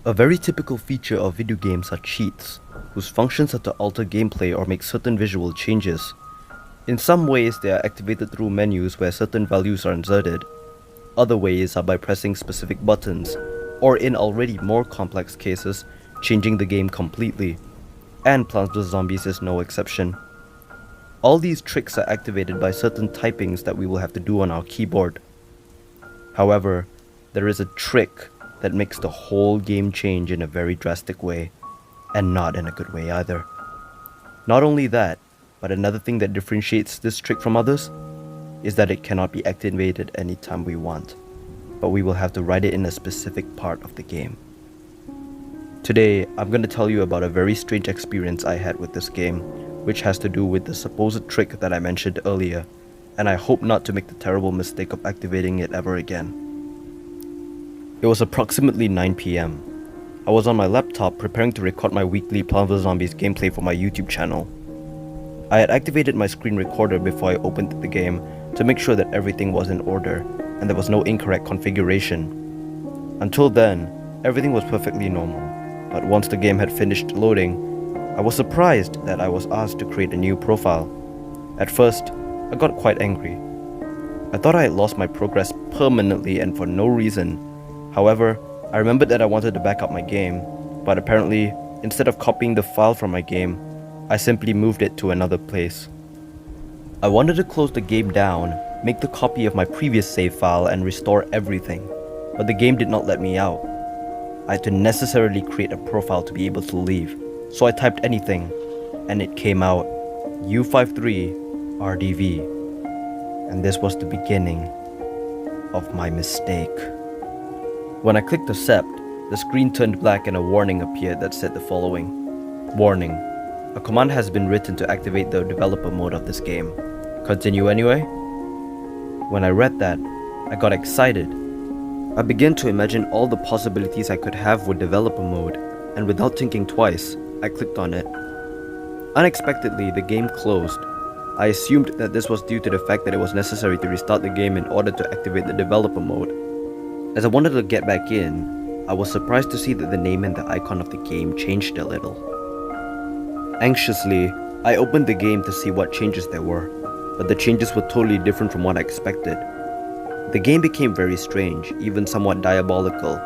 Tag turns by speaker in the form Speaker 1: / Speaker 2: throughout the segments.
Speaker 1: A very typical feature of video games are cheats, whose functions are to alter gameplay or make certain visual changes. In some ways, they are activated through menus where certain values are inserted. Other ways are by pressing specific buttons, or in already more complex cases, changing the game completely. And Plants vs Zombies is no exception. All these tricks are activated by certain typings that we will have to do on our keyboard. However, there is a trick that makes the whole game change in a very drastic way, and not in a good way either. Not only that, but another thing that differentiates this trick from others is that it cannot be activated anytime we want, but we will have to write it in a specific part of the game. Today, I'm going to tell you about a very strange experience I had with this game, which has to do with the supposed trick that I mentioned earlier, and I hope not to make the terrible mistake of activating it ever again. It was approximately 9 PM. I was on my laptop preparing to record my weekly Plants vs Zombies gameplay for my YouTube channel. I had activated my screen recorder before I opened the game to make sure that everything was in order and there was no incorrect configuration. Until then, everything was perfectly normal, but once the game had finished loading, I was surprised that I was asked to create a new profile. At first, I got quite angry. I thought I had lost my progress permanently and for no reason. However, I remembered that I wanted to back up my game, but apparently, instead of copying the file from my game, I simply moved it to another place. I wanted to close the game down, make the copy of my previous save file and restore everything, but the game did not let me out. I had to necessarily create a profile to be able to leave, so I typed anything, and it came out U53RDV, and this was the beginning of my mistake. When I clicked accept, the screen turned black and a warning appeared that said the following. Warning. A command has been written to activate the developer mode of this game. Continue anyway? When I read that, I got excited. I began to imagine all the possibilities I could have with developer mode, and without thinking twice, I clicked on it. Unexpectedly, the game closed. I assumed that this was due to the fact that it was necessary to restart the game in order to activate the developer mode. As I wanted to get back in, I was surprised to see that the name and the icon of the game changed a little. Anxiously, I opened the game to see what changes there were, but the changes were totally different from what I expected. The game became very strange, even somewhat diabolical.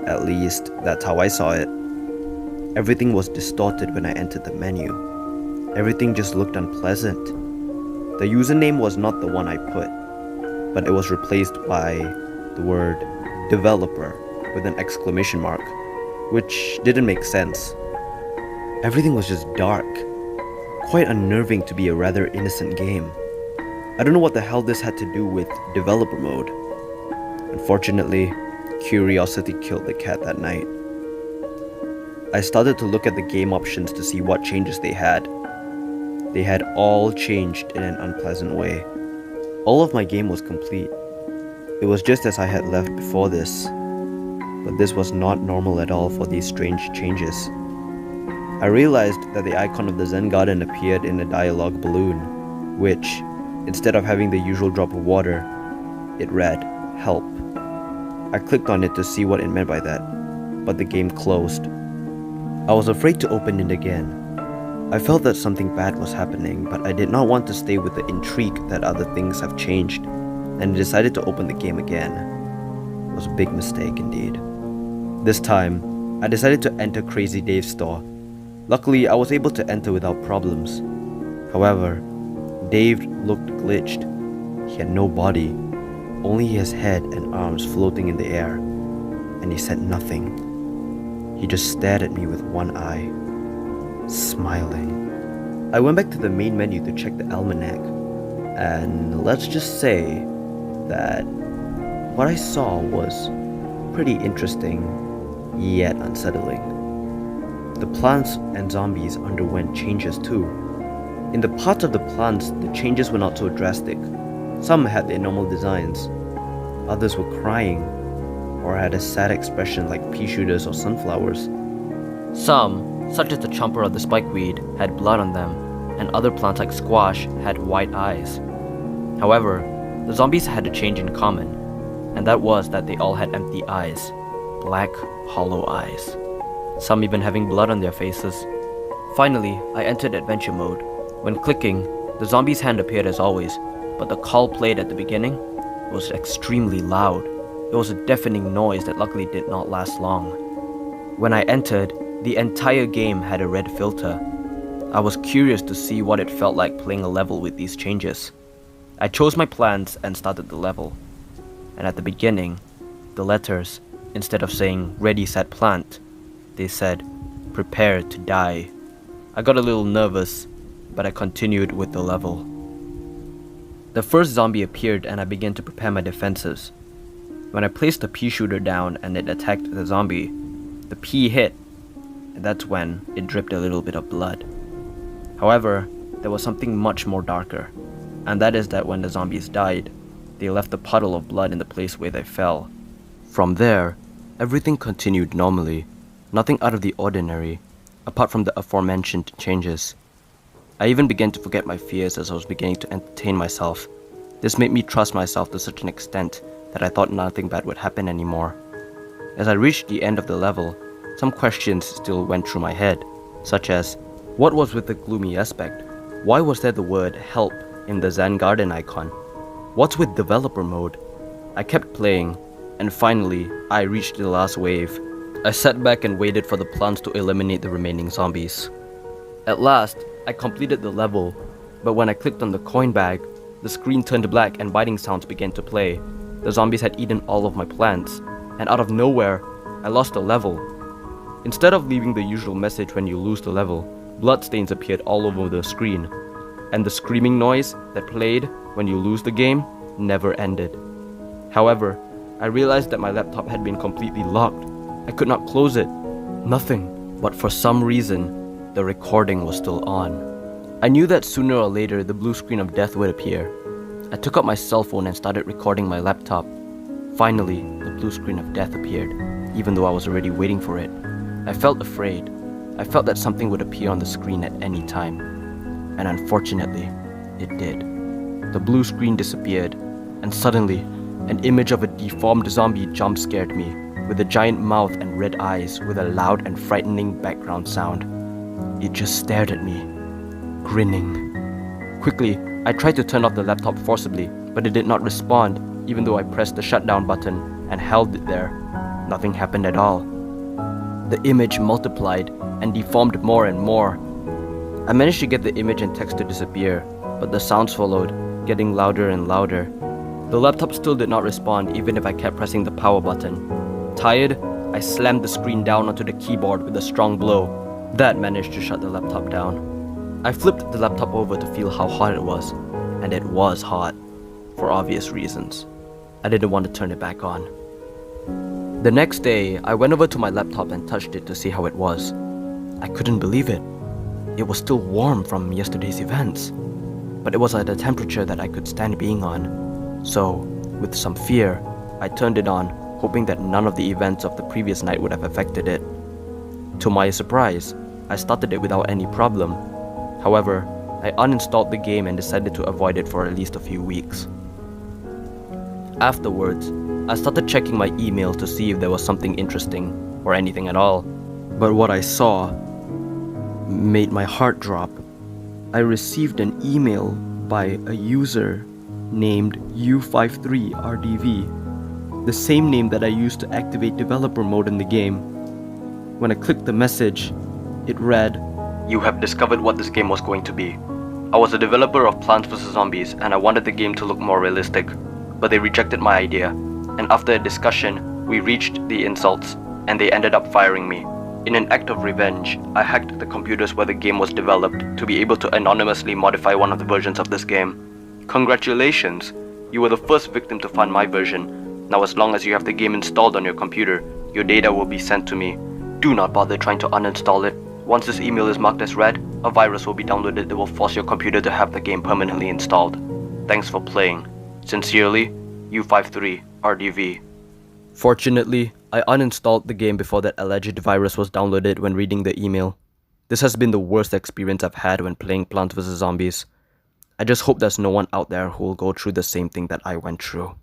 Speaker 1: At least, that's how I saw it. Everything was distorted when I entered the menu. Everything just looked unpleasant. The username was not the one I put, but it was replaced by the word developer with an exclamation mark, which didn't make sense. Everything was just dark, quite unnerving to be a rather innocent game. I don't know what the hell this had to do with developer mode. Unfortunately, curiosity killed the cat that night. I started to look at the game options to see what changes they had. They had all changed in an unpleasant way. All of my game was complete. It was just as I had left before this, but this was not normal at all for these strange changes. I realized that the icon of the Zen garden appeared in a dialogue balloon, which, instead of having the usual drop of water, it read, "Help." I clicked on it to see what it meant by that, but the game closed. I was afraid to open it again. I felt that something bad was happening, but I did not want to stay with the intrigue that other things have changed, and I decided to open the game again. It was a big mistake indeed. This time, I decided to enter Crazy Dave's store. Luckily, I was able to enter without problems. However, Dave looked glitched. He had no body, only his head and arms floating in the air, and he said nothing. He just stared at me with one eye, smiling. I went back to the main menu to check the almanac, and let's just say that what I saw was pretty interesting, yet unsettling. The plants and zombies underwent changes too. In the parts of the plants, the changes were not so drastic. Some had their normal designs. Others were crying, or had a sad expression like pea shooters or sunflowers. Some, such as the chomper of the spikeweed, had blood on them, and other plants like squash had white eyes. However, the zombies had a change in common, and that was that they all had empty eyes, black hollow eyes, some even having blood on their faces. Finally, I entered adventure mode. When clicking, the zombie's hand appeared as always, but the call played at the beginning was extremely loud. It was a deafening noise that luckily did not last long. When I entered, the entire game had a red filter. I was curious to see what it felt like playing a level with these changes. I chose my plants and started the level. And at the beginning, the letters, instead of saying ready set plant, they said prepare to die. I got a little nervous, but I continued with the level. The first zombie appeared and I began to prepare my defenses. When I placed the pea shooter down and it attacked the zombie, the pea hit, and that's when it dripped a little bit of blood. However, there was something much more darker, and that is that when the zombies died, they left a puddle of blood in the place where they fell. From there, everything continued normally, nothing out of the ordinary, apart from the aforementioned changes. I even began to forget my fears as I was beginning to entertain myself. This made me trust myself to such an extent that I thought nothing bad would happen anymore. As I reached the end of the level, some questions still went through my head, such as, what was with the gloomy aspect? Why was there the word help in the Zen garden icon? What's with developer mode? I kept playing, and finally, I reached the last wave. I sat back and waited for the plants to eliminate the remaining zombies. At last, I completed the level, but when I clicked on the coin bag, the screen turned black and biting sounds began to play. The zombies had eaten all of my plants, and out of nowhere, I lost the level. Instead of leaving the usual message when you lose the level, bloodstains appeared all over the screen, and the screaming noise that played when you lose the game never ended. However, I realized that my laptop had been completely locked. I could not close it. Nothing. But for some reason, the recording was still on. I knew that sooner or later the blue screen of death would appear. I took out my cell phone and started recording my laptop. Finally, the blue screen of death appeared, even though I was already waiting for it. I felt afraid. I felt that something would appear on the screen at any time. And unfortunately, it did. The blue screen disappeared, and suddenly, an image of a deformed zombie jump-scared me, with a giant mouth and red eyes with a loud and frightening background sound. It just stared at me, grinning. Quickly, I tried to turn off the laptop forcibly, but it did not respond, even though I pressed the shutdown button and held it there. Nothing happened at all. The image multiplied and deformed more and more. I managed to get the image and text to disappear, but the sounds followed, getting louder and louder. The laptop still did not respond even if I kept pressing the power button. Tired, I slammed the screen down onto the keyboard with a strong blow. That managed to shut the laptop down. I flipped the laptop over to feel how hot it was, and it was hot, for obvious reasons. I didn't want to turn it back on. The next day, I went over to my laptop and touched it to see how it was. I couldn't believe it. It was still warm from yesterday's events, but it was at a temperature that I could stand being on. So, with some fear, I turned it on, hoping that none of the events of the previous night would have affected it. To my surprise, I started it without any problem. However, I uninstalled the game and decided to avoid it for at least a few weeks. Afterwards, I started checking my email to see if there was something interesting, or anything at all. But what I saw made my heart drop. I received an email by a user named U53RDV, the same name that I used to activate developer mode in the game. When I clicked the message, it read, "You have discovered what this game was going to be. I was a developer of Plants vs. Zombies and I wanted the game to look more realistic, but they rejected my idea. And after a discussion, we reached the insults, and they ended up firing me. In an act of revenge, I hacked the computers where the game was developed to be able to anonymously modify one of the versions of this game. Congratulations! You were the first victim to find my version. Now as long as you have the game installed on your computer, your data will be sent to me. Do not bother trying to uninstall it. Once this email is marked as read, a virus will be downloaded that will force your computer to have the game permanently installed. Thanks for playing. Sincerely, U53RDV." Fortunately, I uninstalled the game before that alleged virus was downloaded when reading the email. This has been the worst experience I've had when playing Plants vs. Zombies. I just hope there's no one out there who will go through the same thing that I went through.